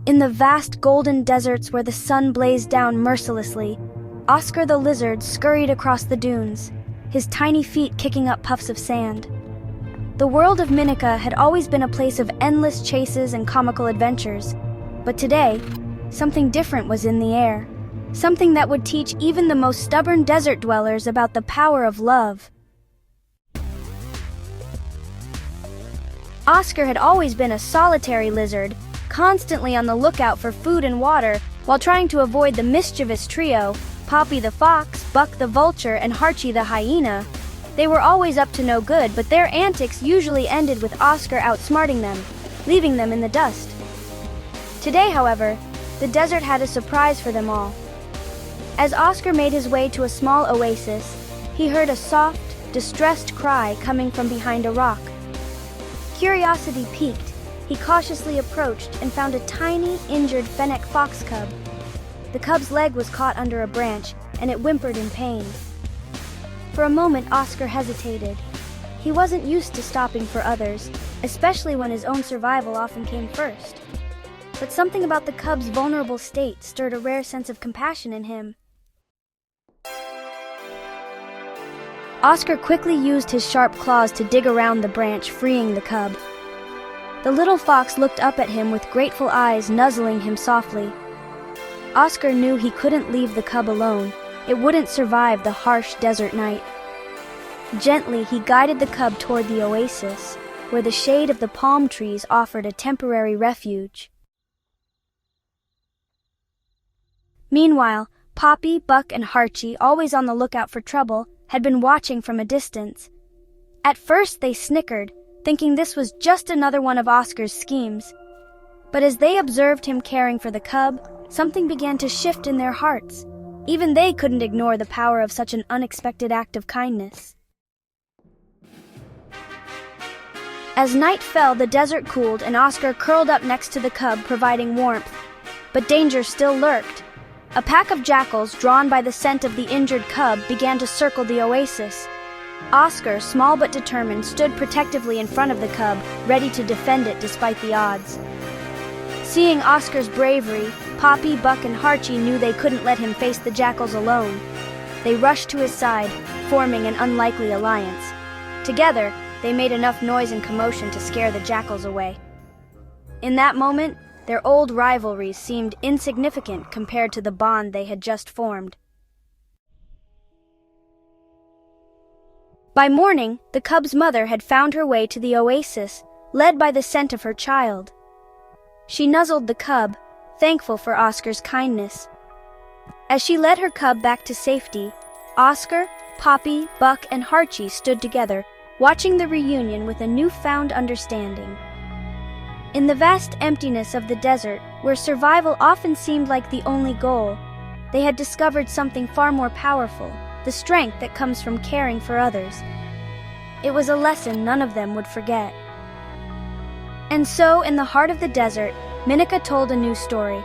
In the vast golden deserts where the sun blazed down mercilessly, Oscar the lizard scurried across the dunes, his tiny feet kicking up puffs of sand. The world of Minika had always been a place of endless chases and comical adventures, but today, something different was in the air, something that would teach even the most stubborn desert dwellers about the power of love. Oscar had always been a solitary lizard, constantly on the lookout for food and water while trying to avoid the mischievous trio, Poppy the fox, Buck the vulture, and Harchie the hyena. They were always up to no good, but their antics usually ended with Oscar outsmarting them, leaving them in the dust. Today, however, the desert had a surprise for them all. As Oscar made his way to a small oasis, he heard a soft, distressed cry coming from behind a rock. Curiosity piqued, he cautiously approached and found a tiny, injured fennec fox cub. The cub's leg was caught under a branch, and it whimpered in pain. For a moment, Oscar hesitated. He wasn't used to stopping for others, especially when his own survival often came first. But something about the cub's vulnerable state stirred a rare sense of compassion in him. Oscar quickly used his sharp claws to dig around the branch, freeing the cub. The little fox looked up at him with grateful eyes, nuzzling him softly. Oscar knew he couldn't leave the cub alone. It wouldn't survive the harsh desert night. Gently, he guided the cub toward the oasis, where the shade of the palm trees offered a temporary refuge. Meanwhile, Poppy, Buck, and Harchie, always on the lookout for trouble, had been watching from a distance. At first they snickered, thinking this was just another one of Oscar's schemes. But as they observed him caring for the cub, something began to shift in their hearts. Even they couldn't ignore the power of such an unexpected act of kindness. As night fell, the desert cooled, and Oscar curled up next to the cub, providing warmth. But danger still lurked. A pack of jackals, drawn by the scent of the injured cub, began to circle the oasis. Oscar, small but determined, stood protectively in front of the cub, ready to defend it despite the odds. Seeing Oscar's bravery, Poppy, Buck, and Harchie knew they couldn't let him face the jackals alone. They rushed to his side, forming an unlikely alliance. Together, they made enough noise and commotion to scare the jackals away. In that moment, their old rivalries seemed insignificant compared to the bond they had just formed. By morning, the cub's mother had found her way to the oasis, led by the scent of her child. She nuzzled the cub, thankful for Oscar's kindness. As she led her cub back to safety, Oscar, Poppy, Buck, and Harchie stood together, watching the reunion with a newfound understanding. In the vast emptiness of the desert, where survival often seemed like the only goal, they had discovered something far more powerful, the strength that comes from caring for others. It was a lesson none of them would forget. And so, in the heart of the desert, Minika told a new story,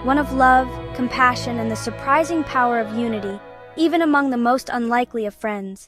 one of love, compassion, and the surprising power of unity, even among the most unlikely of friends.